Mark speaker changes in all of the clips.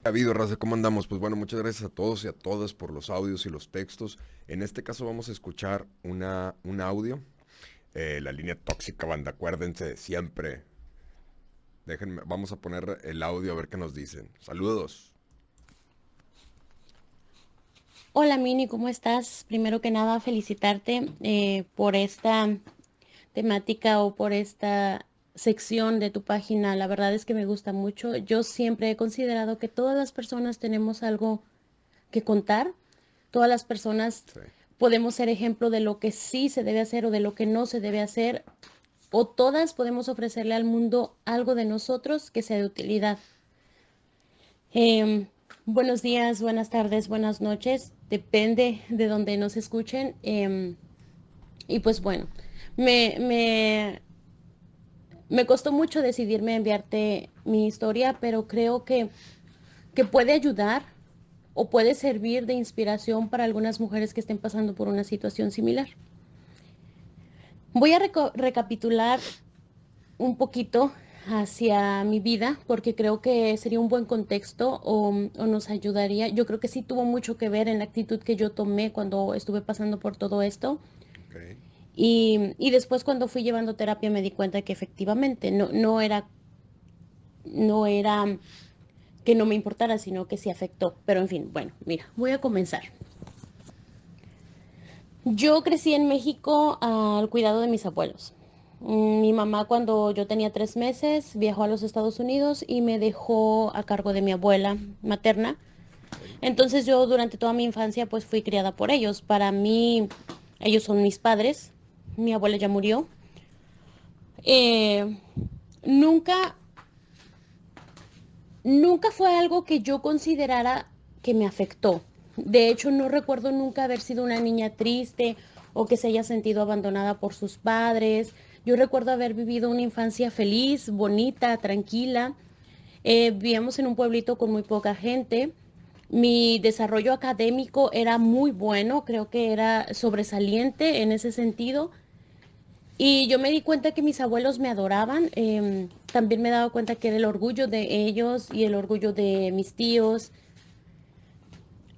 Speaker 1: Ha habido, raza, ¿cómo andamos? Pues bueno, muchas gracias a todos y a todas por los audios y los textos. En este caso vamos a escuchar un audio. La línea tóxica, banda, acuérdense siempre. Déjenme, vamos a poner el audio a ver qué nos dicen. Saludos.
Speaker 2: Hola Mini, ¿cómo estás? Primero que nada, felicitarte por esta temática o por esta sección de tu página. La verdad es que me gusta mucho. Yo siempre he considerado que todas las personas tenemos algo que contar. Todas las personas
Speaker 1: Sí.
Speaker 2: podemos ser ejemplo de lo que sí se debe hacer o de lo que no se debe hacer. O todas podemos ofrecerle al mundo algo de nosotros que sea de utilidad. Em, Buenos días, buenas tardes, buenas noches, depende de donde nos escuchen. Y pues bueno, me, me, me costó mucho decidirme a enviarte mi historia, pero creo que puede ayudar o puede servir de inspiración para algunas mujeres que estén pasando por una situación similar. Voy a recapitular un poquito hacia mi vida porque creo que sería un buen contexto o nos ayudaría. Yo creo que sí tuvo mucho que ver en la actitud que yo tomé cuando estuve pasando por todo esto
Speaker 1: Ok.
Speaker 2: y después cuando fui llevando terapia me di cuenta que efectivamente no era que no me importara, sino que sí afectó. Pero en fin, bueno, mira, voy a comenzar. Yo crecí en México al cuidado de mis abuelos. Mi mamá cuando yo tenía 3 meses viajó a los Estados Unidos y me dejó a cargo de mi abuela materna.
Speaker 1: Ok.
Speaker 2: Entonces yo durante toda mi infancia pues fui criada por ellos. Para mí ellos son mis padres. Mi abuela ya murió. Eh, nunca, nunca fue algo que yo considerara que me afectó. De hecho, no recuerdo nunca haber sido una niña triste o que se haya sentido abandonada por sus padres. Yo recuerdo haber vivido una infancia feliz, bonita, tranquila. Vivíamos en un pueblito con muy poca gente. Mi desarrollo académico era muy bueno, creo que era sobresaliente en ese sentido. Y yo me di cuenta que mis abuelos me adoraban. También me he dado cuenta que era el orgullo de ellos y el orgullo de mis tíos.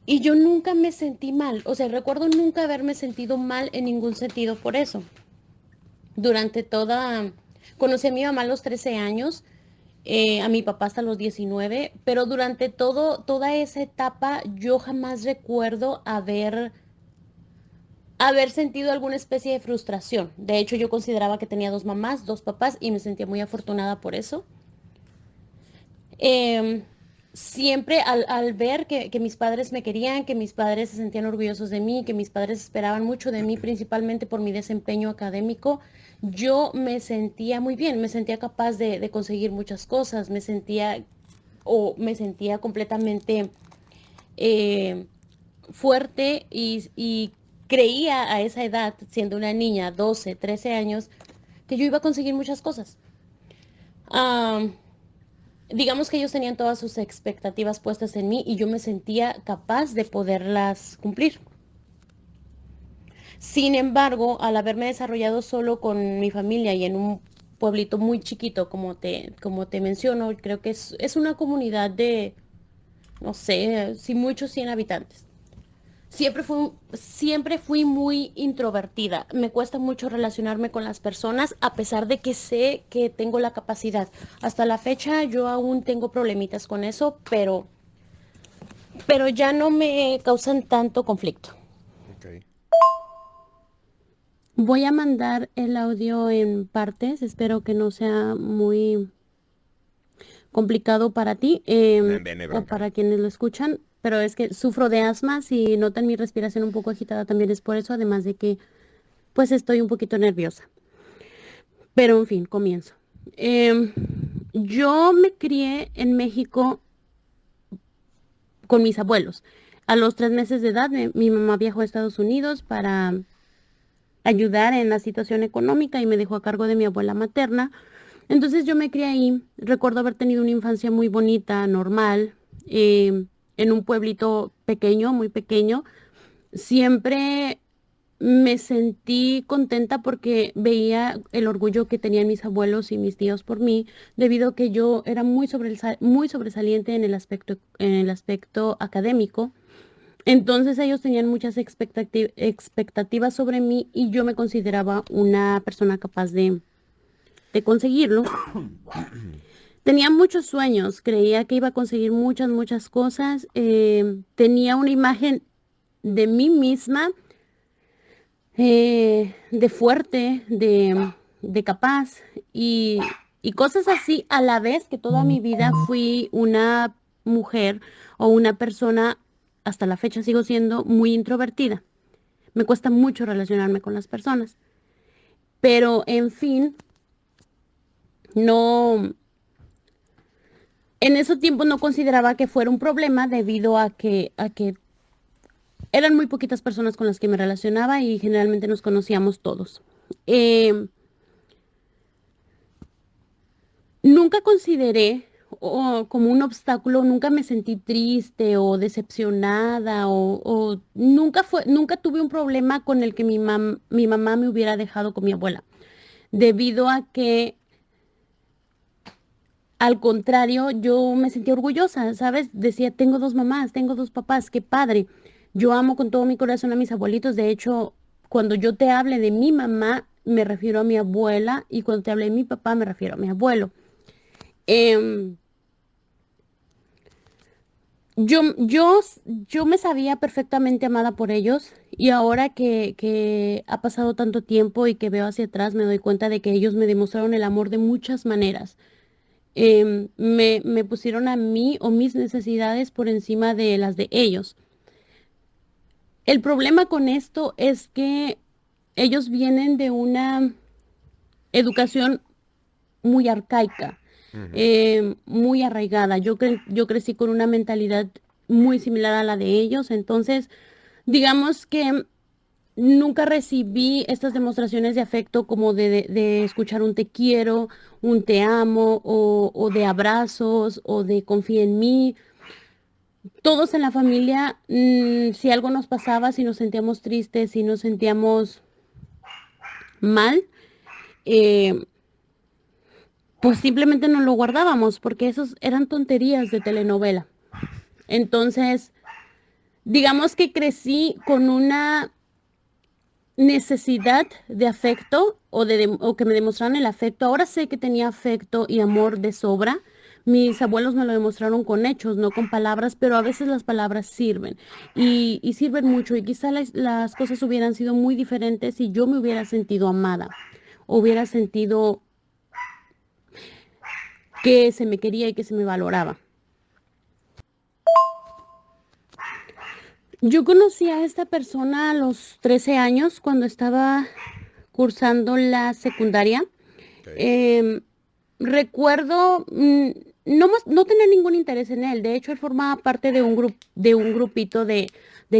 Speaker 2: Y yo nunca me sentí mal. O sea, recuerdo nunca haberme sentido mal en ningún sentido por eso. Durante toda... Conocí a mi mamá a los 13 años, a mi papá hasta los 19, pero durante toda esa etapa yo jamás recuerdo haber sentido alguna especie de frustración. De hecho, yo consideraba que tenía dos mamás, dos papás y me sentía muy afortunada por eso. Eh, Siempre al ver que mis padres me querían, que mis padres se sentían orgullosos de mí, que mis padres esperaban mucho de mí, principalmente por mi desempeño académico, yo me sentía muy bien, me sentía capaz de conseguir muchas cosas, me sentía completamente eh, fuerte y creía a esa edad, siendo una niña, 12 13 años, que yo iba a conseguir muchas cosas. Ah, digamos que ellos tenían todas sus expectativas puestas en mí y yo me sentía capaz de poderlas cumplir. Sin embargo, al haberme desarrollado solo con mi familia y en un pueblito muy chiquito, como te menciono, creo que es una comunidad de, no sé, si muchos 100 habitantes. Siempre fui muy introvertida. Me cuesta mucho relacionarme con las personas a pesar de que sé que tengo la capacidad. Hasta la fecha yo aún tengo problemitas con eso, pero ya no me causan tanto conflicto.
Speaker 1: Ok.
Speaker 2: Voy a mandar el audio en partes. Espero que no sea muy complicado para ti
Speaker 1: Viene
Speaker 2: o
Speaker 1: bronca.
Speaker 2: para quienes lo escuchan. Pero es que sufro de asma. Si notan mi respiración un poco agitada, también es por eso. Además de que, pues, estoy un poquito nerviosa. Pero en fin, comienzo. Em, yo me crié en México con mis abuelos. A los 3 meses de edad, mi mamá viajó a Estados Unidos para ayudar en la situación económica y me dejó a cargo de mi abuela materna. Entonces yo me crié ahí. Recuerdo haber tenido una infancia muy bonita, normal, en un pueblito pequeño, muy pequeño. Siempre me sentí contenta porque veía el orgullo que tenían mis abuelos y mis tíos por mí, debido a que yo era muy sobresaliente en el aspecto académico. Entonces ellos tenían muchas expectativas sobre mí y yo me consideraba una persona capaz de conseguirlo. Tenía muchos sueños, creía que iba a conseguir muchas cosas. Tenía una imagen de mí misma, de fuerte, de capaz y, y cosas así, a la vez que toda mi vida fui una mujer o una persona, hasta la fecha sigo siendo muy introvertida. Me cuesta mucho relacionarme con las personas. Pero, en fin, no, en ese tiempo no consideraba que fuera un problema debido a que eran muy poquitas personas con las que me relacionaba y generalmente nos conocíamos todos. Eh, Nunca consideré como un obstáculo, nunca me sentí triste o decepcionada o nunca tuve un problema con el que mi mamá me hubiera dejado con mi abuela, debido a que al contrario, yo me sentía orgullosa, ¿sabes? Decía, tengo dos mamás, tengo dos papás, qué padre. Yo amo con todo mi corazón a mis abuelitos. De hecho, cuando yo te hable de mi mamá, me refiero a mi abuela, y cuando te hable de mi papá, me refiero a mi abuelo. Em, yo, yo, yo me sabía perfectamente amada por ellos, y ahora que ha pasado tanto tiempo y que veo hacia atrás, me doy cuenta de que ellos me demostraron el amor de muchas maneras. Me pusieron a mí o mis necesidades por encima de las de ellos. El problema con esto es que ellos vienen de una educación muy arcaica,
Speaker 1: Ujú.
Speaker 2: muy arraigada. Yo crecí con una mentalidad muy similar a la de ellos, entonces digamos que nunca recibí estas demostraciones de afecto como de escuchar un te quiero, un te amo, o de abrazos, o de confía en mí. Todos en la familia, si algo nos pasaba, si nos sentíamos tristes, si nos sentíamos mal, eh, pues simplemente nos lo guardábamos, porque esos eran tonterías de telenovela. Entonces, digamos que crecí con una necesidad de afecto, o que me demostraran el afecto. Ahora sé que tenía afecto y amor de sobra. Mis abuelos me lo demostraron con hechos, no con palabras, pero a veces las palabras sirven, y sirven mucho, y quizá las cosas hubieran sido muy diferentes si yo me hubiera sentido amada, hubiera sentido que se me quería y que se me valoraba. Yo conocí a esta persona a los 13 años, cuando estaba cursando la secundaria.
Speaker 1: Ok.
Speaker 2: Em, Recuerdo, no tener ningún interés en él. De hecho, él formaba parte de un grupito de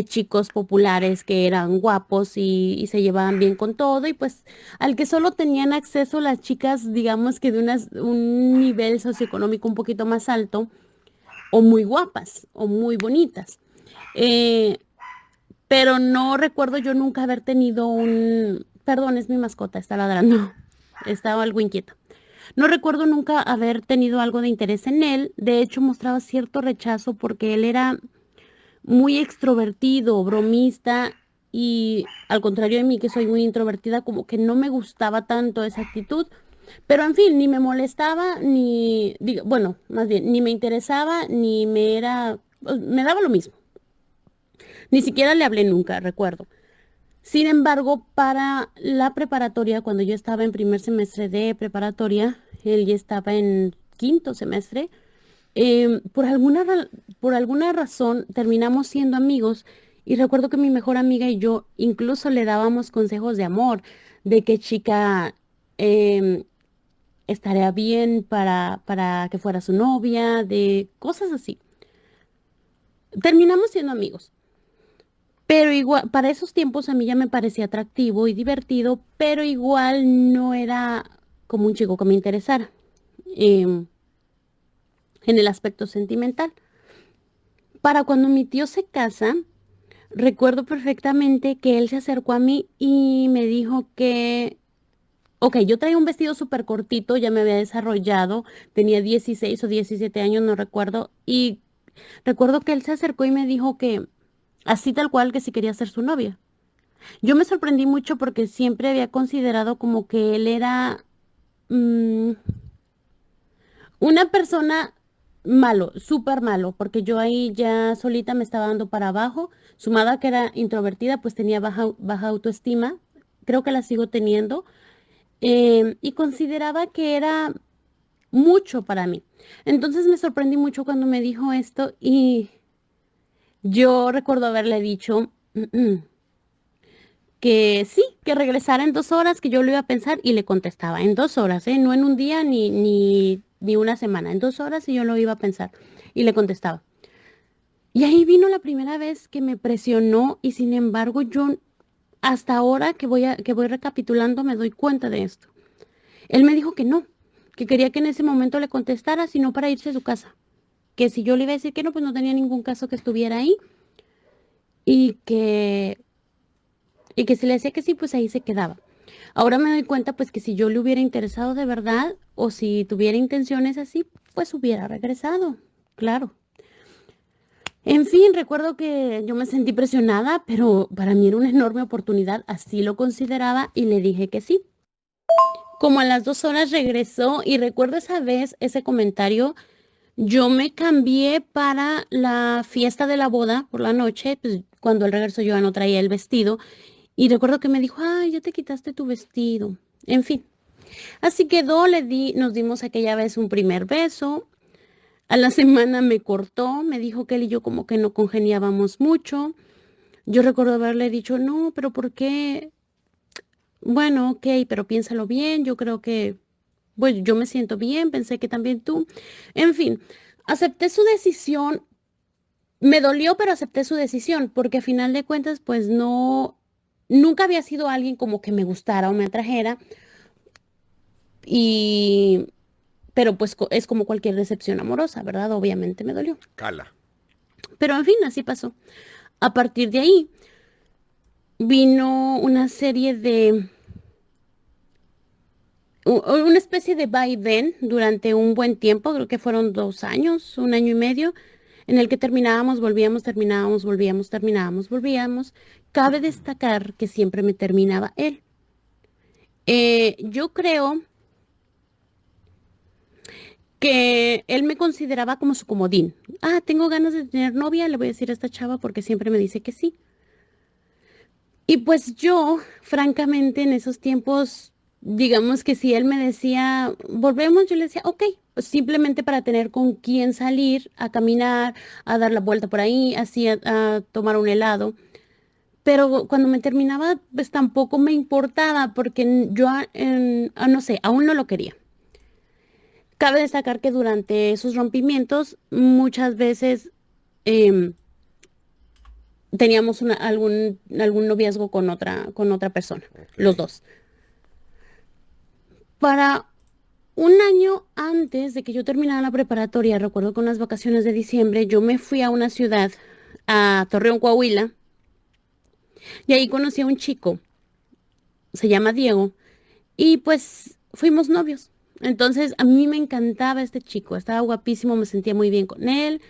Speaker 2: chicos populares que eran guapos y se llevaban bien con todo, y pues al que solo tenían acceso las chicas, digamos que de un nivel socioeconómico un poquito más alto, o muy guapas, o muy bonitas. Eh, pero no recuerdo yo nunca haber tenido perdón, es mi mascota, está ladrando, estaba algo inquieta. No recuerdo nunca haber tenido algo de interés en él. De hecho, mostraba cierto rechazo porque él era muy extrovertido, bromista, y al contrario de mí, que soy muy introvertida, como que no me gustaba tanto esa actitud. Pero en fin, ni me molestaba, bueno, más bien, ni me interesaba, ni me daba lo mismo. Ni siquiera le hablé nunca, recuerdo. Sin embargo, para la preparatoria, cuando yo estaba en primer semestre de preparatoria, él ya estaba en quinto semestre. Por alguna razón terminamos siendo amigos, y recuerdo que mi mejor amiga y yo incluso le dábamos consejos de amor, de qué chica em, estaría bien para que fuera su novia, de cosas así. Terminamos siendo amigos. Pero igual, para esos tiempos a mí ya me parecía atractivo y divertido, pero igual no era como un chico que me interesara, em, en el aspecto sentimental. Para cuando mi tío se casa, recuerdo perfectamente que él se acercó a mí y me dijo que, ok, yo traía un vestido súper cortito, ya me había desarrollado, tenía 16 o 17 años, no recuerdo, y recuerdo que él se acercó y me dijo que, así tal cual, que si quería ser su novia. Yo me sorprendí mucho porque siempre había considerado como que él era mm, una persona malo, súper malo, porque yo ahí ya solita me estaba dando para abajo, sumada a que era introvertida, pues tenía baja autoestima, creo que la sigo teniendo, y consideraba que era mucho para mí. Entonces me sorprendí mucho cuando me dijo esto y yo recuerdo haberle dicho que sí, que regresara en 2 horas, que yo lo iba a pensar y le contestaba en 2 horas, ¿eh? No en un día ni una semana, en 2 horas y yo lo iba a pensar y le contestaba. Y ahí vino la primera vez que me presionó y sin embargo yo hasta ahora que voy recapitulando me doy cuenta de esto. Él me dijo que no, que quería que en ese momento le contestara, sino para irse a su casa. Que si yo le iba a decir que no, pues no tenía ningún caso que estuviera ahí y que, y que si le decía que sí, pues ahí se quedaba. Ahora me doy cuenta pues que si yo le hubiera interesado de verdad o si tuviera intenciones así, pues hubiera regresado, claro. En fin, recuerdo que yo me sentí presionada, pero para mí era una enorme oportunidad, así lo consideraba y le dije que sí. Como a las 2 horas regresó y recuerdo esa vez ese comentario, yo me cambié para la fiesta de la boda por la noche, pues cuando él regresó yo ya no traía el vestido y recuerdo que me dijo, ay, ya te quitaste tu vestido. En fin, así quedó, nos dimos aquella vez un primer beso. A la semana me cortó, me dijo que él y yo como que no congeniábamos mucho. Yo recuerdo haberle dicho, no, pero ¿por qué? Bueno, ok, pero piénsalo bien, yo creo que, bueno, yo me siento bien, pensé que también tú. En fin, acepté su decisión, me dolió, pero acepté su decisión, porque a final de cuentas, pues no, nunca había sido alguien como que me gustara o me atrajera, y, pero pues es como cualquier decepción amorosa, ¿verdad? Obviamente me dolió.
Speaker 1: Cala.
Speaker 2: Pero en fin, así pasó. A partir de ahí vino una serie de, una especie de vaivén durante un buen tiempo, creo que fueron 2 años, un año y medio, en el que terminábamos, volvíamos, terminábamos, volvíamos, terminábamos, volvíamos. Cabe destacar que siempre me terminaba él. Yo creo que él me consideraba como su comodín. Ah, tengo ganas de tener novia, le voy a decir a esta chava porque siempre me dice que sí. Y pues yo, francamente, en esos tiempos, digamos que si él me decía, volvemos, yo le decía, ok, pues simplemente para tener con quién salir a caminar, a dar la vuelta por ahí, así a tomar un helado. Pero cuando me terminaba, pues tampoco me importaba porque yo, no sé, aún no lo quería. Cabe destacar que durante esos rompimientos muchas veces em, teníamos algún noviazgo con otra persona, los
Speaker 1: Ok.
Speaker 2: dos. Para un año antes de que yo terminara la preparatoria, recuerdo con las vacaciones de diciembre, yo me fui a una ciudad, a Torreón, Coahuila, y ahí conocí a un chico, se llama Diego, y pues fuimos novios. Entonces a mí me encantaba este chico, estaba guapísimo, me sentía muy bien con él.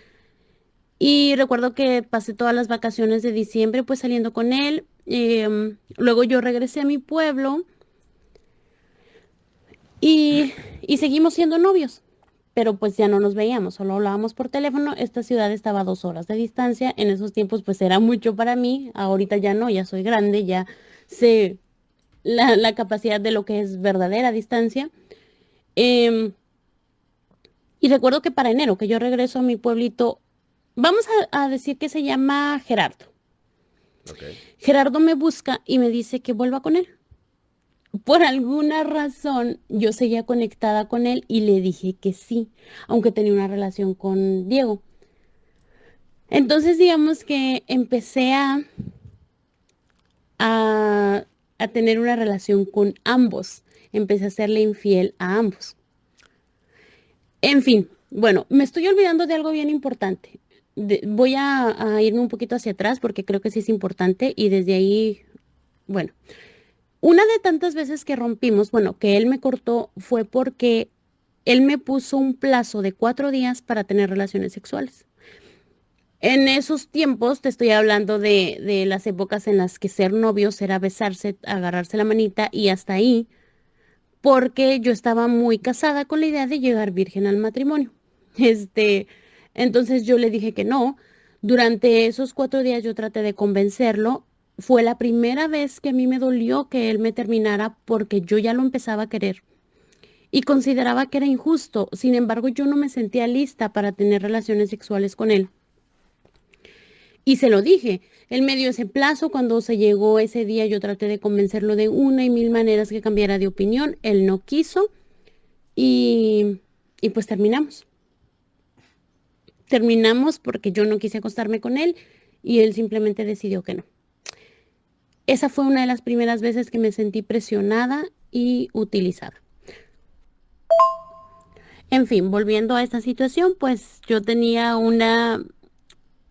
Speaker 2: Y recuerdo que pasé todas las vacaciones de diciembre pues saliendo con él. Luego yo regresé a mi pueblo y, y seguimos siendo novios. Pero pues ya no nos veíamos, solo hablábamos por teléfono. Esta ciudad estaba a 2 horas de distancia. En esos tiempos pues era mucho para mí. Ahorita ya no, ya soy grande, ya sé la capacidad de lo que es verdadera distancia. Em, y recuerdo que para enero, que yo regreso a mi pueblito, vamos a decir que se llama Gerardo.
Speaker 1: Ok.
Speaker 2: Gerardo me busca y me dice que vuelva con él. Por alguna razón, yo seguía conectada con él y le dije que sí, aunque tenía una relación con Diego. Entonces, digamos que empecé a, a tener una relación con ambos. Empecé a serle infiel a ambos. En fin, bueno, me estoy olvidando de algo bien importante. voy a irme un poquito hacia atrás porque creo que sí es importante y desde ahí, bueno, una de tantas veces que rompimos, bueno, que él me cortó fue porque él me puso un plazo de 4 días para tener relaciones sexuales. En esos tiempos, te estoy hablando de las épocas en las que ser novios era besarse, agarrarse la manita y hasta ahí, porque yo estaba muy casada con la idea de llegar virgen al matrimonio. Este, entonces yo le dije que no. Durante esos 4 días yo traté de convencerlo. Fue la primera vez que a mí me dolió que él me terminara porque yo ya lo empezaba a querer y consideraba que era injusto. Sin embargo, yo no me sentía lista para tener relaciones sexuales con él. Y se lo dije. Él me dio ese plazo. Cuando se llegó ese día, yo traté de convencerlo de una y mil maneras que cambiara de opinión. Él no quiso y, y pues terminamos. Terminamos porque yo no quise acostarme con él y él simplemente decidió que no. Esa fue una de las primeras veces que me sentí presionada y utilizada. En fin, volviendo a esta situación, pues yo tenía una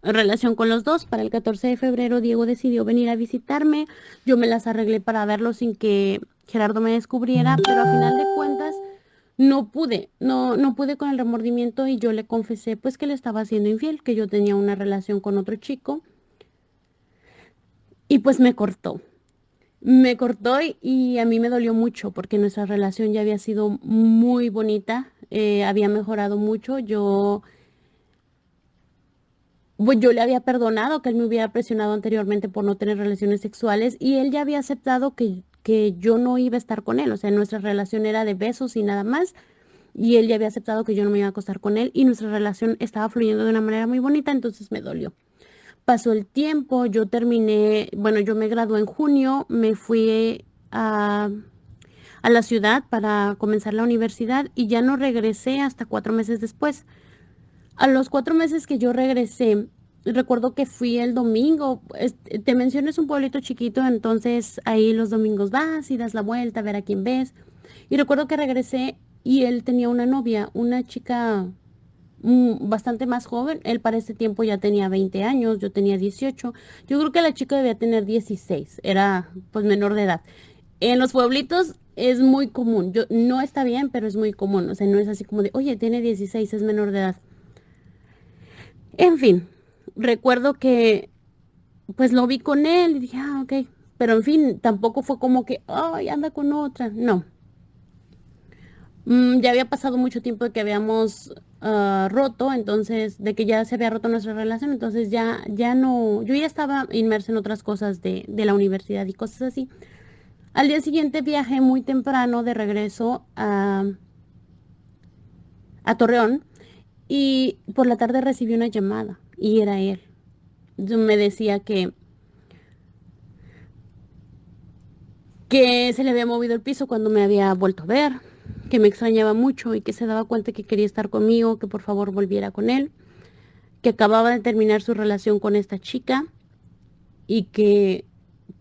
Speaker 2: relación con los dos. Para el 14 de febrero, Diego decidió venir a visitarme. Yo me las arreglé para verlo sin que Gerardo me descubriera, pero a final de cuentas no pude con el remordimiento y yo le confesé pues que le estaba siendo infiel, que yo tenía una relación con otro chico y pues me cortó. Me cortó y a mí me dolió mucho porque nuestra relación ya había sido muy bonita, había mejorado mucho. Pues yo le había perdonado que él me hubiera presionado anteriormente por no tener relaciones sexuales y él ya había aceptado que yo no iba a estar con él. O sea, nuestra relación era de besos y nada más. Y él ya había aceptado que yo no me iba a acostar con él y nuestra relación estaba fluyendo de una manera muy bonita, entonces me dolió. Pasó el tiempo, yo terminé, bueno, yo me gradué en junio, me fui a la ciudad para comenzar la universidad y ya no regresé hasta 4 meses después. A los 4 meses que yo regresé, recuerdo que fui el domingo. Te menciono, es un pueblito chiquito, entonces ahí los domingos vas y das la vuelta a ver a quién ves. Y recuerdo que regresé y él tenía una novia, una chica bastante más joven. Él para ese tiempo ya tenía 20 años, yo tenía 18. Yo creo que la chica debía tener 16, era pues menor de edad. En los pueblitos es muy común, yo, no está bien, pero es muy común. O sea, no es así como de, oye, tiene 16, es menor de edad. En fin, recuerdo que pues lo vi con él y dije, ah, ok. Pero en fin, tampoco fue como que, ay, anda con otra. No. Ya había pasado mucho tiempo de que habíamos roto, entonces, de que ya se había roto nuestra relación, entonces ya no, yo ya estaba inmersa en otras cosas de la universidad y cosas así. Al día siguiente viajé muy temprano de regreso a Torreón y por la tarde recibí una llamada y era él. Me decía que se le había movido el piso cuando me había vuelto a ver, que me extrañaba mucho y que se daba cuenta que quería estar conmigo, que por favor volviera con él, que acababa de terminar su relación con esta chica y que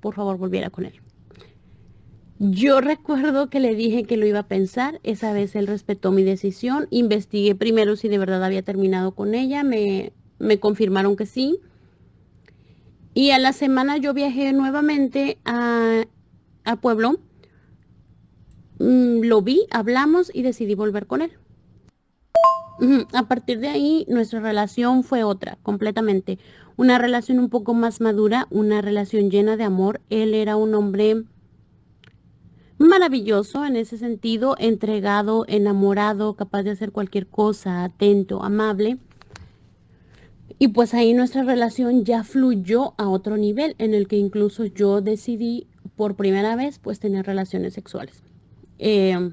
Speaker 2: por favor volviera con él. Yo recuerdo que le dije que lo iba a pensar. Esa vez él respetó mi decisión. Investigué primero si de verdad había terminado con ella. Me confirmaron que sí. Y a la semana yo viajé nuevamente a Pueblo. Lo vi, hablamos y decidí volver con él. A partir de ahí, nuestra relación fue otra, completamente. Una relación un poco más madura, una relación llena de amor. Él era un hombre maravilloso en ese sentido, entregado, enamorado, capaz de hacer cualquier cosa, atento, amable. Y pues ahí nuestra relación ya fluyó a otro nivel en el que incluso yo decidí por primera vez pues tener relaciones sexuales. Eh,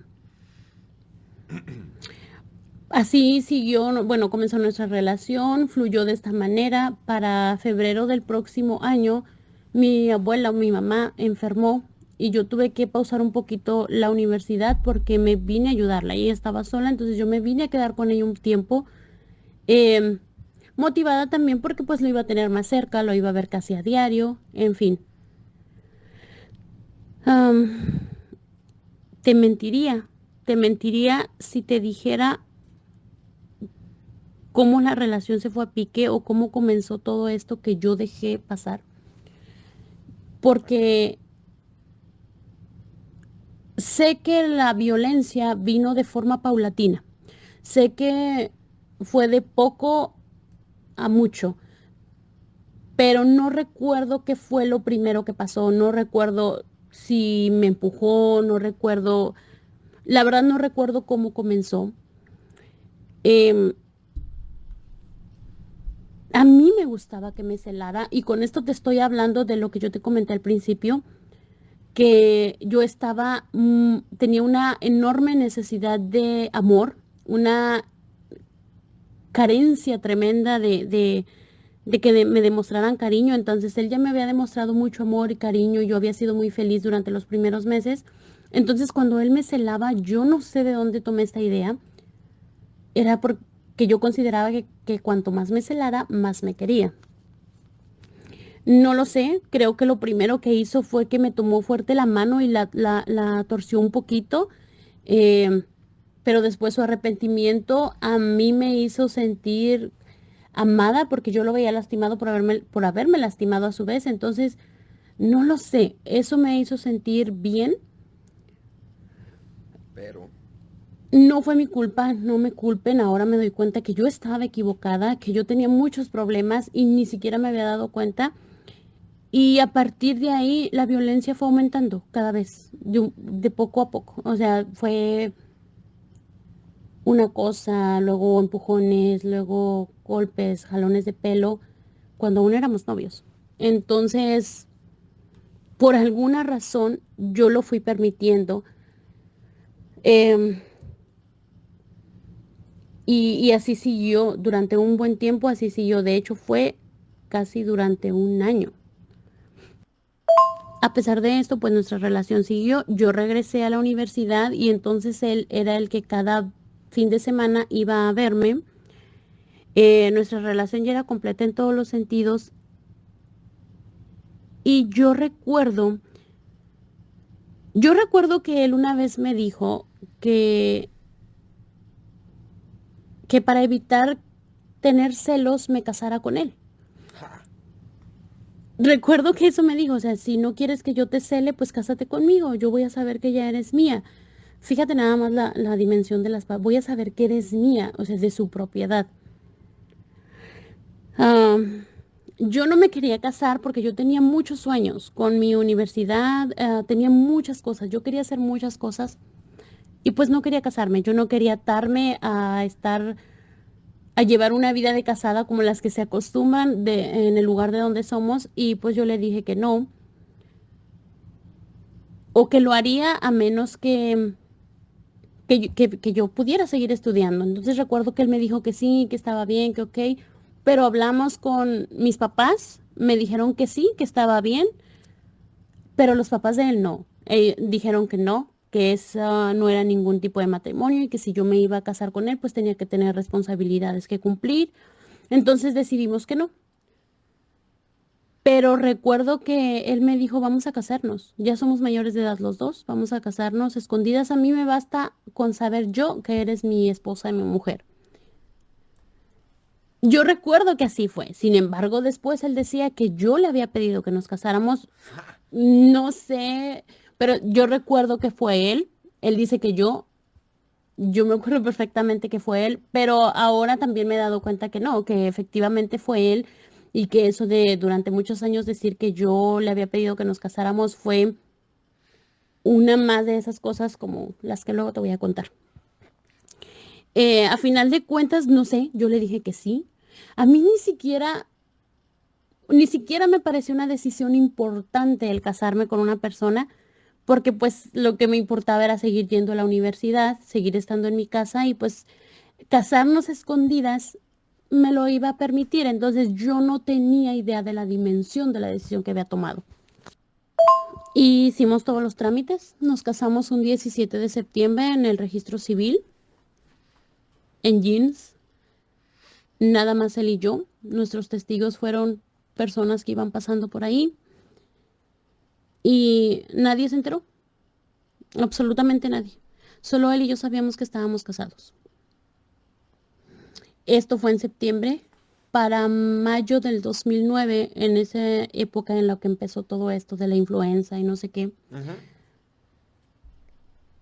Speaker 2: Así siguió, bueno, comenzó nuestra relación, fluyó de esta manera. Para febrero del próximo año, mi abuela o mi mamá enfermó y yo tuve que pausar un poquito la universidad porque me vine a ayudarla. Ella estaba sola, entonces yo me vine a quedar con ella un tiempo, eh, motivada también porque pues lo iba a tener más cerca, lo iba a ver casi a diario, en fin. Am, te mentiría, te mentiría si te dijera cómo la relación se fue a pique o cómo comenzó todo esto que yo dejé pasar. Porque sé que la violencia vino de forma paulatina. Sé que fue de poco a mucho, pero no recuerdo qué fue lo primero que pasó. No recuerdo si me empujó, no recuerdo, la verdad no recuerdo cómo comenzó. Em, a mí me gustaba que me celara y con esto te estoy hablando de lo que yo te comenté al principio, que yo tenía una enorme necesidad de amor, una carencia tremenda de que me demostraran cariño. Entonces él ya me había demostrado mucho amor y cariño, yo había sido muy feliz durante los primeros meses. Entonces cuando él me celaba, yo no sé de dónde tomé esta idea, era porque yo consideraba que cuanto más me celara, más me quería. No lo sé, creo que lo primero que hizo fue que me tomó fuerte la mano y la torció un poquito, eh, pero después su arrepentimiento a mí me hizo sentir amada porque yo lo veía lastimado por haberme lastimado a su vez. Entonces, no lo sé, eso me hizo sentir bien.
Speaker 1: Pero,
Speaker 2: No fue mi culpa, no me culpen. Ahora me doy cuenta que yo estaba equivocada, que yo tenía muchos problemas y ni siquiera me había dado cuenta. Y a partir de ahí la violencia fue aumentando cada vez, de poco a poco. O sea, fue una cosa, luego empujones, luego golpes, jalones de pelo, cuando aún éramos novios. Entonces, por alguna razón, yo lo fui permitiendo. em, y así siguió durante un buen tiempo, así siguió. De hecho, fue casi durante un año. A pesar de esto, pues nuestra relación siguió. Yo regresé a la universidad y entonces él era el que cada fin de semana iba a verme. Nuestra relación ya era completa en todos los sentidos. Y yo recuerdo que él una vez me dijo que, que para evitar tener celos me casara con él. Recuerdo que eso me dijo, o sea, si no quieres que yo te cele, pues cásate conmigo, yo voy a saber que ya eres mía. Fíjate nada más la dimensión de voy a saber que eres mía, o sea, es de su propiedad. Ah, yo no me quería casar porque yo tenía muchos sueños con mi universidad, tenía muchas cosas, yo quería hacer muchas cosas y pues no quería casarme, yo no quería atarme a llevar una vida de casada como las que se acostumbran en el lugar de donde somos y pues yo le dije que no, o que lo haría a menos que yo pudiera seguir estudiando. Entonces recuerdo que él me dijo que sí, que estaba bien, que ok, pero hablamos con mis papás, me dijeron que sí, que estaba bien, pero los papás de él no. Dijeron que no, que esa no era ningún tipo de matrimonio y que si yo me iba a casar con él, pues tenía que tener responsabilidades que cumplir. Entonces decidimos que no. Pero recuerdo que él me dijo, vamos a casarnos, ya somos mayores de edad los dos, vamos a casarnos escondidas, a mí me basta con saber yo que eres mi esposa y mi mujer. Yo recuerdo que así fue, sin embargo, después él decía que yo le había pedido que nos casáramos, no sé, pero yo recuerdo que fue él, él dice que yo me acuerdo perfectamente que fue él, pero ahora también me he dado cuenta que no, que efectivamente fue él y que eso de durante muchos años decir que yo le había pedido que nos casáramos fue una más de esas cosas como las que luego te voy a contar. A final de cuentas, no sé, yo le dije que sí. A mí ni siquiera me pareció una decisión importante el casarme con una persona, porque pues lo que me importaba era seguir yendo a la universidad, seguir estando en mi casa y pues casarnos escondidas me lo iba a permitir. Entonces yo no tenía idea de la dimensión de la decisión que había tomado. Y hicimos todos los trámites, nos casamos un 17 de septiembre en el registro civil, en jeans, nada más él y yo. Nuestros testigos fueron personas que iban pasando por ahí y nadie se enteró, absolutamente nadie. Solo él y yo sabíamos que estábamos casados. Esto fue en septiembre. Para mayo del 2009, en esa época en la que empezó todo esto de la influenza y no sé qué,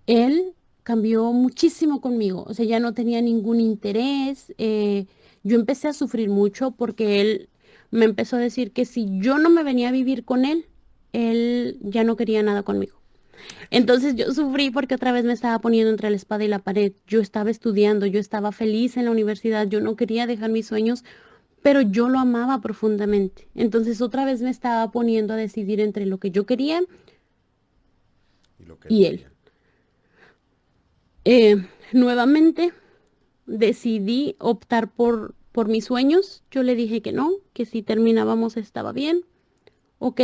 Speaker 2: él cambió muchísimo conmigo. O sea, ya no tenía ningún interés. Yo empecé a sufrir mucho porque él me empezó a decir que si yo no me venía a vivir con él ya no quería nada conmigo. Entonces yo sufrí porque otra vez me estaba poniendo entre la espada y la pared. Yo estaba estudiando, yo estaba feliz en la universidad, yo no quería dejar mis sueños, pero yo lo amaba profundamente. Entonces otra vez me estaba poniendo a decidir entre lo que yo quería
Speaker 1: Y lo que él
Speaker 2: y él.
Speaker 1: quería.
Speaker 2: Nuevamente decidí optar por mis sueños. Yo le dije que no, que si terminábamos estaba bien, ok.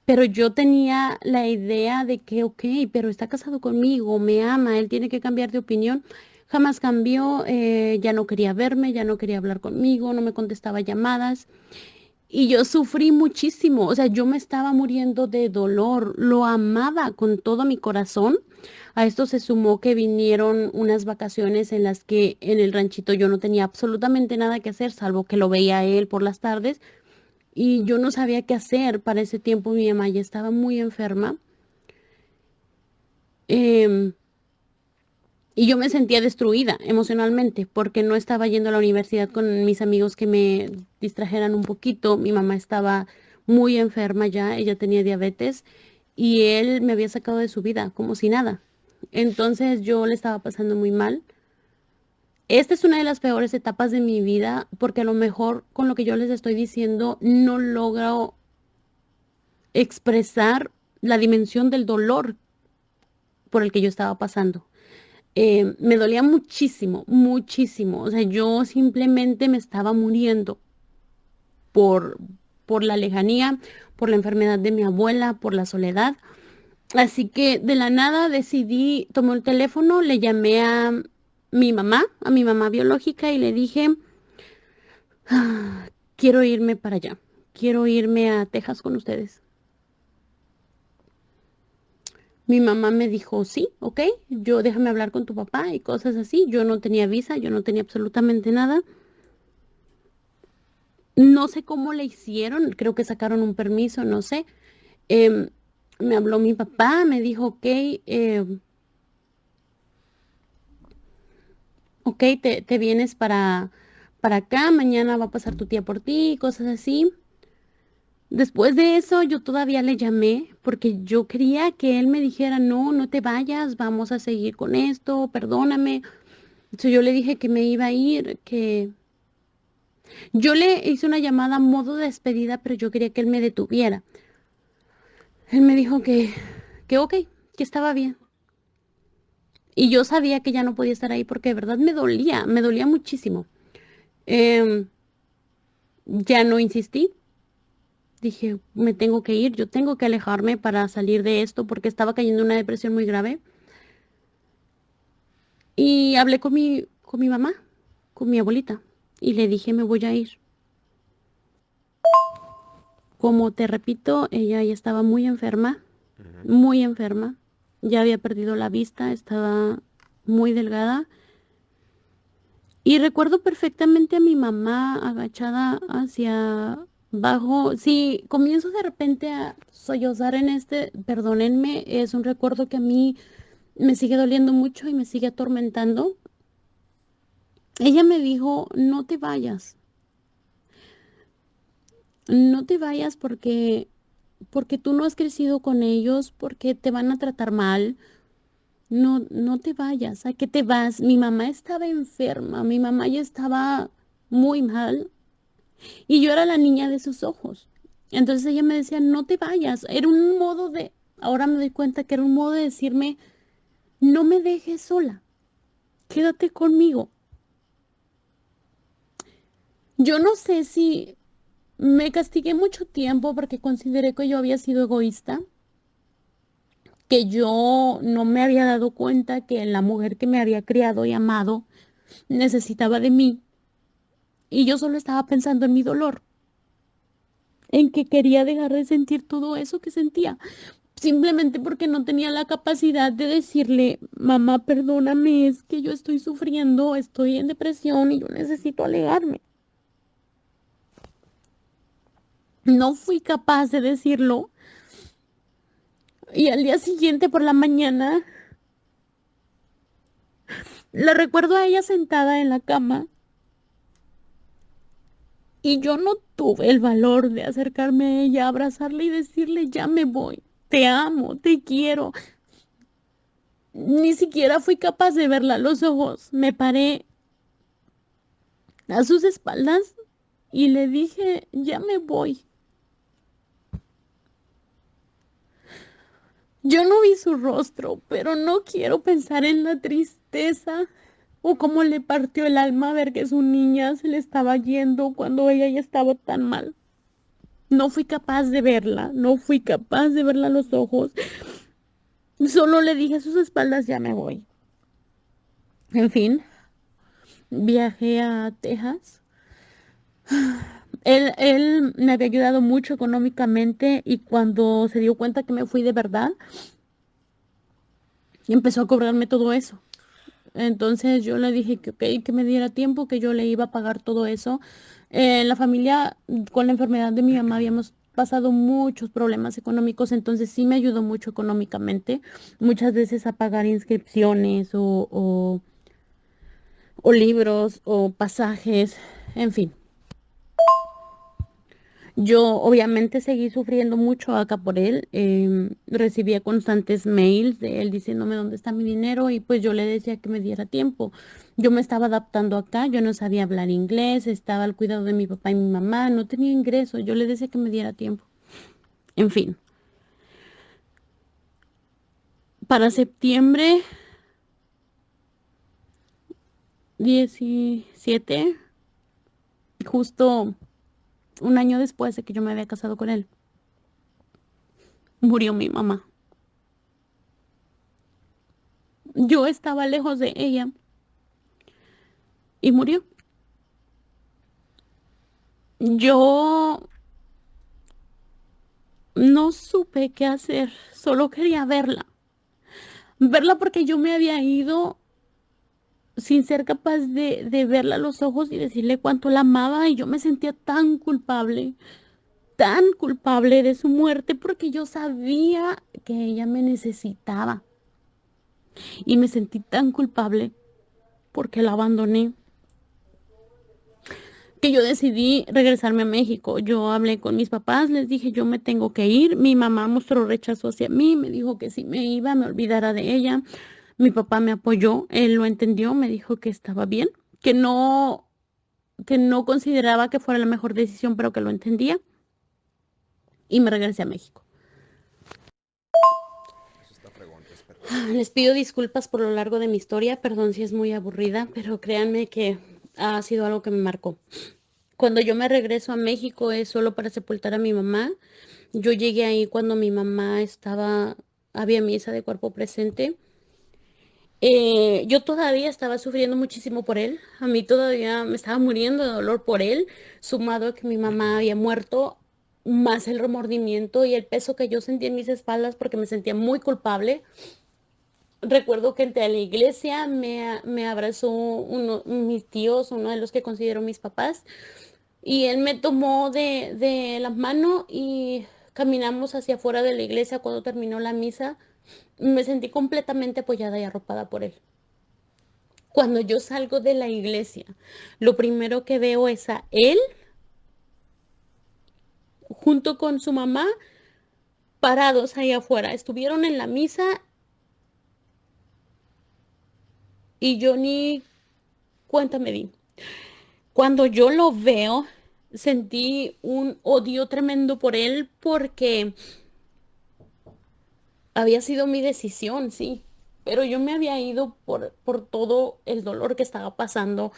Speaker 2: Pero yo tenía la idea de que, ok, pero está casado conmigo, me ama, él tiene que cambiar de opinión. Jamás cambió, ya no quería verme, ya no quería hablar conmigo, no me contestaba llamadas. Y yo sufrí muchísimo, o sea, yo me estaba muriendo de dolor, lo amaba con todo mi corazón. A esto se sumó que vinieron unas vacaciones en las que en el ranchito yo no tenía absolutamente nada que hacer, salvo que lo veía a él por las tardes y yo no sabía qué hacer. Para ese tiempo mi mamá ya estaba muy enferma. em, y yo me sentía destruida emocionalmente porque no estaba yendo a la universidad con mis amigos que me distrajeran un poquito. Mi mamá estaba muy enferma ya, ella tenía diabetes y él me había sacado de su vida como si nada. Entonces yo le estaba pasando muy mal. Esta es una de las peores etapas de mi vida porque a lo mejor con lo que yo les estoy diciendo no logro expresar la dimensión del dolor por el que yo estaba pasando. Me dolía muchísimo, muchísimo. O sea, yo simplemente me estaba muriendo por, por la lejanía, por la enfermedad de mi abuela, por la soledad. Así que de la nada decidí, tomé el teléfono, le llamé a mi mamá biológica y le dije, quiero irme para allá, quiero irme a Texas con ustedes. Mi mamá me dijo, sí, ok, yo déjame hablar con tu papá y cosas así. Yo no tenía visa, yo no tenía absolutamente nada. No sé cómo le hicieron, creo que sacaron un permiso, no sé. Em, Me habló mi papá, me dijo, ok, ok, te vienes para acá, mañana va a pasar tu tía por ti, cosas así. Después de eso, yo todavía le llamé porque yo quería que él me dijera, no, no te vayas, vamos a seguir con esto, perdóname. Entonces yo le dije que me iba a ir, que yo le hice una llamada a modo de despedida, pero yo quería que él me detuviera. Él me dijo que ok, que estaba bien. Y yo sabía que ya no podía estar ahí porque de verdad me dolía muchísimo. Em, ya no insistí, dije, me tengo que ir, yo tengo que alejarme para salir de esto porque estaba cayendo en una depresión muy grave. Y hablé con mi mamá, con mi abuelita, y le dije, me voy a ir. Como te repito, ella ya estaba
Speaker 1: Ujú.
Speaker 2: muy enferma, ya había perdido la vista, estaba muy delgada. Y recuerdo perfectamente a mi mamá agachada hacia abajo. Si comienzo de repente a sollozar en este, perdónenme, es un recuerdo que a mí me sigue doliendo mucho y me sigue atormentando. Ella me dijo, no te vayas, no te vayas porque tú no has crecido con ellos, porque te van a tratar mal. No, no te vayas, ¿a qué te vas? Mi mamá estaba enferma, mi mamá ya estaba muy mal y yo era la niña de sus ojos. Entonces ella me decía, no te vayas. Era un modo de, ahora me doy cuenta que era un modo de decirme, no me dejes sola, quédate conmigo. Yo no sé si me castigué mucho tiempo porque consideré que yo había sido egoísta, que yo no me había dado cuenta que la mujer que me había criado y amado necesitaba de mí y yo solo estaba pensando en mi dolor, en que quería dejar de sentir todo eso que sentía. simplemente porque no tenía la capacidad de decirle, mamá, perdóname, es que yo estoy sufriendo, estoy en depresión y yo necesito alejarme. No fui capaz de decirlo y al día siguiente por la mañana la recuerdo a ella sentada en la cama y yo no tuve el valor de acercarme a ella, abrazarla y decirle, ya me voy, te amo, te quiero. Ni siquiera fui capaz de verla a los ojos. Me paré a sus espaldas y le dije, ya me voy. Yo no vi su rostro, pero no quiero pensar en la tristeza o cómo le partió el alma ver que su niña se le estaba yendo cuando ella ya estaba tan mal. No fui capaz de verla, no fui capaz de verla a los ojos. Solo le dije a sus espaldas, ya me voy. En fin, viajé a Texas. Él me había ayudado mucho económicamente y cuando se dio cuenta que me fui de verdad, empezó a cobrarme todo eso. Entonces yo le dije que, ok, que me diera tiempo, que yo le iba a pagar todo eso. En la familia, con la enfermedad de mi mamá, habíamos pasado muchos problemas económicos, entonces sí me ayudó mucho económicamente, muchas veces a pagar inscripciones o libros o pasajes, en fin. Yo obviamente seguí sufriendo mucho acá por él. Recibía constantes mails de él diciéndome dónde está mi dinero y pues yo le decía que me diera tiempo. Yo me estaba adaptando acá, yo no sabía hablar inglés, estaba al cuidado de mi papá y mi mamá, no tenía ingreso, yo le decía que me diera tiempo. En fin, para septiembre 17, justo un año después de que yo me había casado con él, murió mi mamá. Yo estaba lejos de ella y murió. Yo no supe qué hacer, solo quería verla. Verla porque yo me había ido sin ser capaz de verla a los ojos y decirle cuánto la amaba y yo me sentía tan culpable de su muerte porque yo sabía que ella me necesitaba y me sentí tan culpable porque la abandoné, que yo decidí regresarme a México. Yo hablé con mis papás, les dije yo me tengo que ir. Mi mamá mostró rechazo hacia mí, me dijo que si me iba me olvidara de ella. Mi papá me apoyó, él lo entendió, me dijo que estaba bien, que no consideraba que fuera la mejor decisión, pero que lo entendía y me regresé a México.
Speaker 1: Eso está fregón, respetable.
Speaker 2: Les pido disculpas por lo largo de mi historia, perdón si es muy aburrida, pero créanme que ha sido algo que me marcó. Cuando yo me regreso a México es solo para sepultar a mi mamá. Yo llegué ahí cuando mi mamá había misa de cuerpo presente. Yo todavía estaba sufriendo muchísimo por él. A mí todavía me estaba muriendo de dolor por él, sumado a que mi mamá había muerto, más el remordimiento y el peso que yo sentía en mis espaldas porque me sentía muy culpable. Recuerdo que entré a la iglesia, me abrazó mis tíos, uno de los que considero mis papás, y él me tomó de la mano y caminamos hacia afuera de la iglesia cuando terminó la misa. Me sentí completamente apoyada y arropada por él. Cuando yo salgo de la iglesia, lo primero que veo es a él junto con su mamá parados ahí afuera. Estuvieron en la misa y yo ni cuenta me di. Cuando yo lo veo, sentí un odio tremendo por él porque había sido mi decisión, sí, pero yo me había ido por todo el dolor que estaba pasando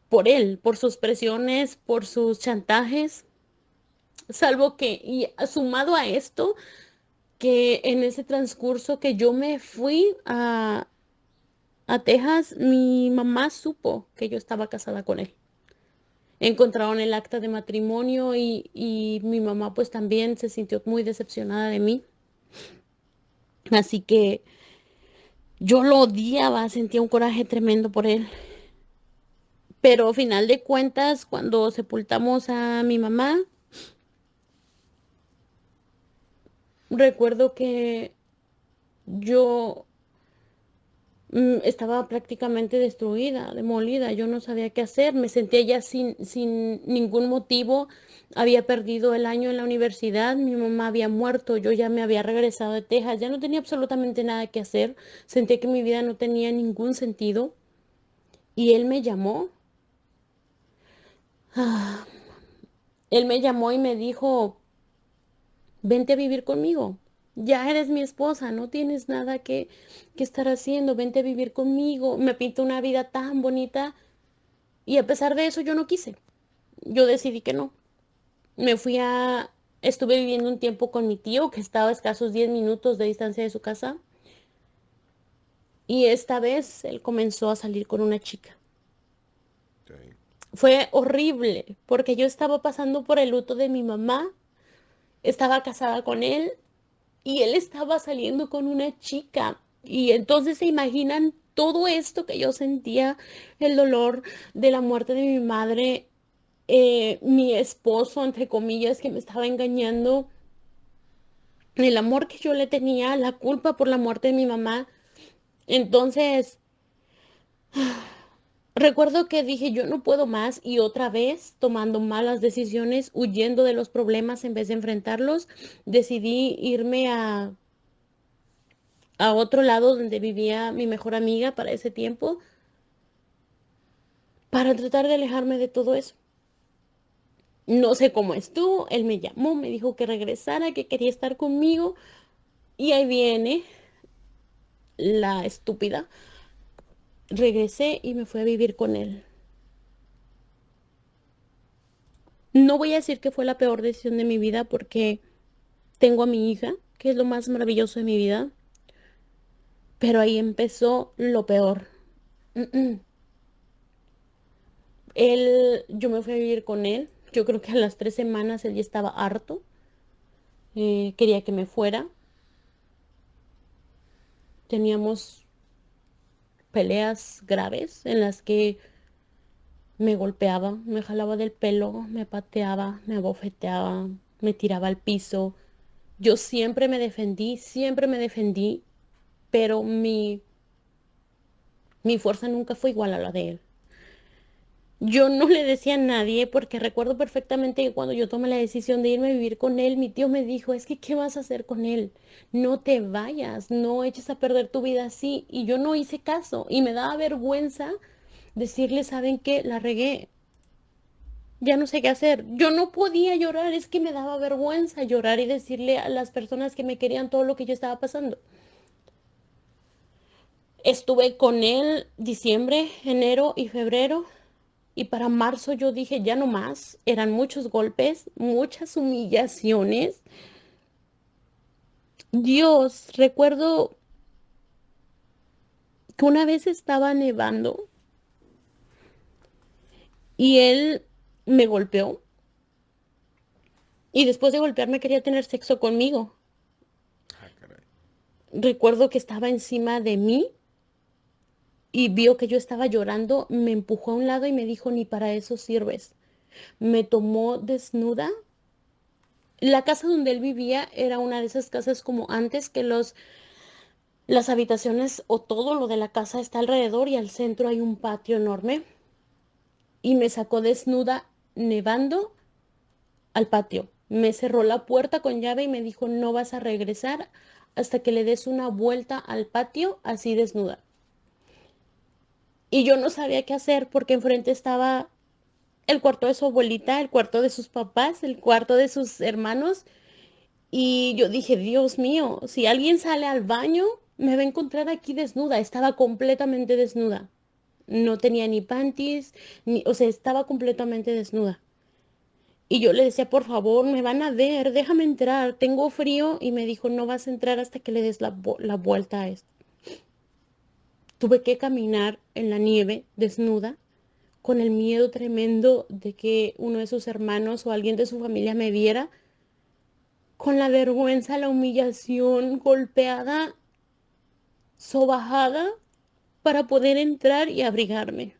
Speaker 2: por él, por sus presiones, por sus chantajes, salvo que, y sumado a esto, que en ese transcurso que yo me fui a Texas, mi mamá supo que yo estaba casada con él. Encontraron el acta de matrimonio y mi mamá pues también se sintió muy decepcionada de mí. Así que yo lo odiaba, sentía un coraje tremendo por él. Pero al final de cuentas, cuando sepultamos a mi mamá, recuerdo que yo estaba prácticamente destruida, demolida. Yo no sabía qué hacer. Me sentía ya sin ningún motivo. Había perdido el año en la universidad. Mi mamá había muerto. Yo ya me había regresado de Texas. Ya no tenía absolutamente nada que hacer. Sentía que mi vida no tenía ningún sentido. Y él me llamó. Ah, él me llamó y me dijo, vente a vivir conmigo. Ya eres mi esposa, no tienes nada que estar haciendo. Vente a vivir conmigo. Me pinta una vida tan bonita. Y a pesar de eso, yo no quise. Yo decidí que no. Me fui a... Estuve viviendo un tiempo con mi tío, que estaba a escasos 10 minutos de distancia de su casa. Y esta vez él comenzó a salir con una chica.
Speaker 1: Sí.
Speaker 2: Fue horrible, porque yo estaba pasando por el luto de mi mamá, estaba casada con él y él estaba saliendo con una chica. Y entonces se imaginan todo esto que yo sentía, el dolor de la muerte de mi madre, mi esposo, entre comillas, que me estaba engañando, el amor que yo le tenía, la culpa por la muerte de mi mamá. Entonces, recuerdo que dije, yo no puedo más y otra vez, tomando malas decisiones, huyendo de los problemas en vez de enfrentarlos, decidí irme a otro lado donde vivía mi mejor amiga para ese tiempo, para tratar de alejarme de todo eso. No sé cómo estuvo, él me llamó, me dijo que regresara, que quería estar conmigo y ahí viene la estúpida. Regresé y me fui a vivir con él. No voy a decir que fue la peor decisión de mi vida porque tengo a mi hija, que es lo más maravilloso de mi vida, pero ahí empezó lo peor. Yo me fui a vivir con él. Yo creo que a las 3 semanas él ya estaba harto. Quería que me fuera. Teníamos peleas graves en las que me golpeaba, me jalaba del pelo, me pateaba, me abofeteaba, me tiraba al piso. Yo siempre me defendí, pero mi fuerza nunca fue igual a la de él. Yo no le decía a nadie porque recuerdo perfectamente que cuando yo tomé la decisión de irme a vivir con él, mi tío me dijo, es que, ¿qué vas a hacer con él? No te vayas, no eches a perder tu vida así. Y yo no hice caso y me daba vergüenza decirle, ¿saben qué? La regué. Ya no sé qué hacer. Yo no podía llorar, es que me daba vergüenza llorar y decirle a las personas que me querían todo lo que yo estaba pasando. Estuve con él diciembre, enero y febrero. Y para marzo yo dije, ya no más. Eran muchos golpes, muchas humillaciones. Dios, recuerdo que una vez estaba nevando y él me golpeó. Y después de golpearme quería tener sexo conmigo.
Speaker 1: Ah, caray.
Speaker 2: Recuerdo que estaba encima de mí y vio que yo estaba llorando, me empujó a un lado y me dijo, ni para eso sirves. Me tomó desnuda. La casa donde él vivía era una de esas casas como antes que las habitaciones o todo lo de la casa está alrededor y al centro hay un patio enorme. Y me sacó desnuda, nevando, al patio. Me cerró la puerta con llave y me dijo, no vas a regresar hasta que le des una vuelta al patio así desnuda. Y yo no sabía qué hacer porque enfrente estaba el cuarto de su abuelita, el cuarto de sus papás, el cuarto de sus hermanos. Y yo dije, Dios mío, si alguien sale al baño, me va a encontrar aquí desnuda. Estaba completamente desnuda. No tenía ni panties, o sea, estaba completamente desnuda. Y yo le decía, por favor, me van a ver, déjame entrar, tengo frío. Y me dijo, no vas a entrar hasta que le des la vuelta a esto. Tuve que caminar en la nieve desnuda con el miedo tremendo de que uno de sus hermanos o alguien de su familia me viera con la vergüenza, la humillación, golpeada, sobajada, para poder entrar y abrigarme.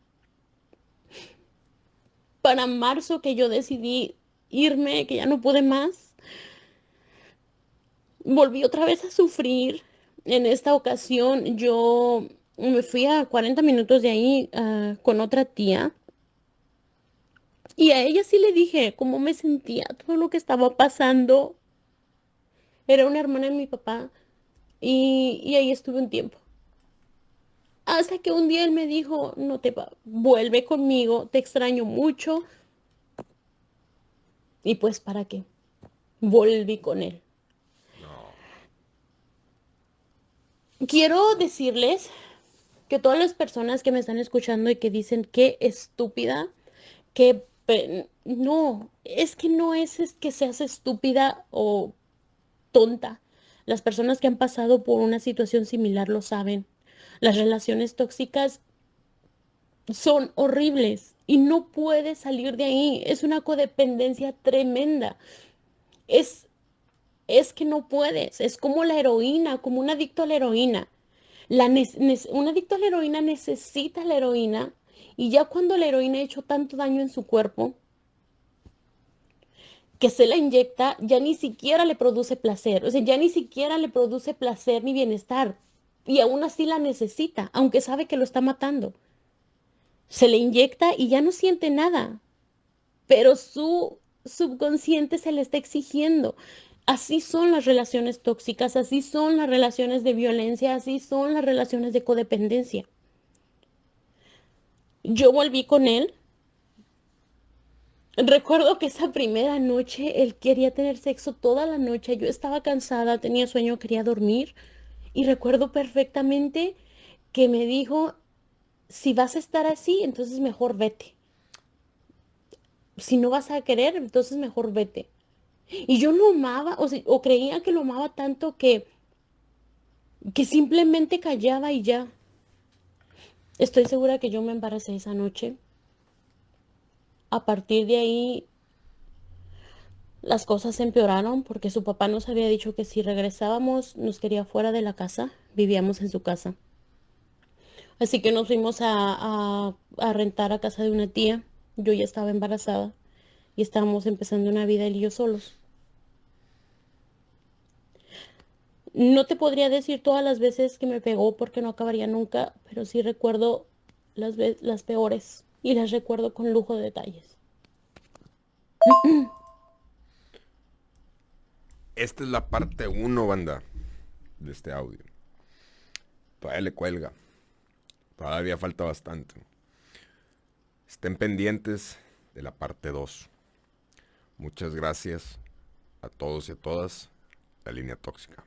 Speaker 2: Para marzo, que yo decidí irme, que ya no pude más, volví otra vez a sufrir. En esta ocasión yo me fui a 40 minutos de ahí, con otra tía. Y a ella sí le dije cómo me sentía, todo lo que estaba pasando. Era una hermana de mi papá y ahí estuve un tiempo. Hasta que un día él me dijo, no te va, vuelve conmigo, te extraño mucho. Y pues, ¿para qué? Volví con él.
Speaker 1: No.
Speaker 2: Quiero decirles que todas las personas que me están escuchando y que dicen qué estúpida, no, es que no es que seas estúpida o tonta. Las personas que han pasado por una situación similar lo saben. Las relaciones tóxicas son horribles y no puedes salir de ahí. Es una codependencia tremenda. Es, es que no puedes. Es como la heroína, como un adicto a la heroína. Un adicto a la heroína necesita la heroína y ya cuando la heroína ha hecho tanto daño en su cuerpo que se la inyecta, ya ni siquiera le produce placer. O sea, ya ni siquiera le produce placer ni bienestar. Y aún así la necesita, aunque sabe que lo está matando. Se le inyecta y ya no siente nada, pero su subconsciente se le está exigiendo. Así son las relaciones tóxicas, así son las relaciones de violencia, así son las relaciones de codependencia. Yo volví con él. Recuerdo que esa primera noche él quería tener sexo toda la noche. Yo estaba cansada, tenía sueño, quería dormir. Y recuerdo perfectamente que me dijo, si vas a estar así, entonces mejor vete. Si no vas a querer, entonces mejor vete. Y yo lo amaba, o creía que lo amaba tanto que simplemente callaba y ya. Estoy segura que yo me embaracé esa noche. A partir de ahí, las cosas se empeoraron porque su papá nos había dicho que si regresábamos nos quería fuera de la casa, vivíamos en su casa. Así que nos fuimos a rentar a casa de una tía. Yo ya estaba embarazada y estábamos empezando una vida él y yo solos. No te podría decir todas las veces que me pegó porque no acabaría nunca, pero sí recuerdo las peores y las recuerdo con lujo de detalles.
Speaker 1: Esta es la parte uno, banda, de este audio. Todavía le cuelga. Todavía falta bastante. Estén pendientes de la parte 2. Muchas gracias a todos y a todas. La línea tóxica.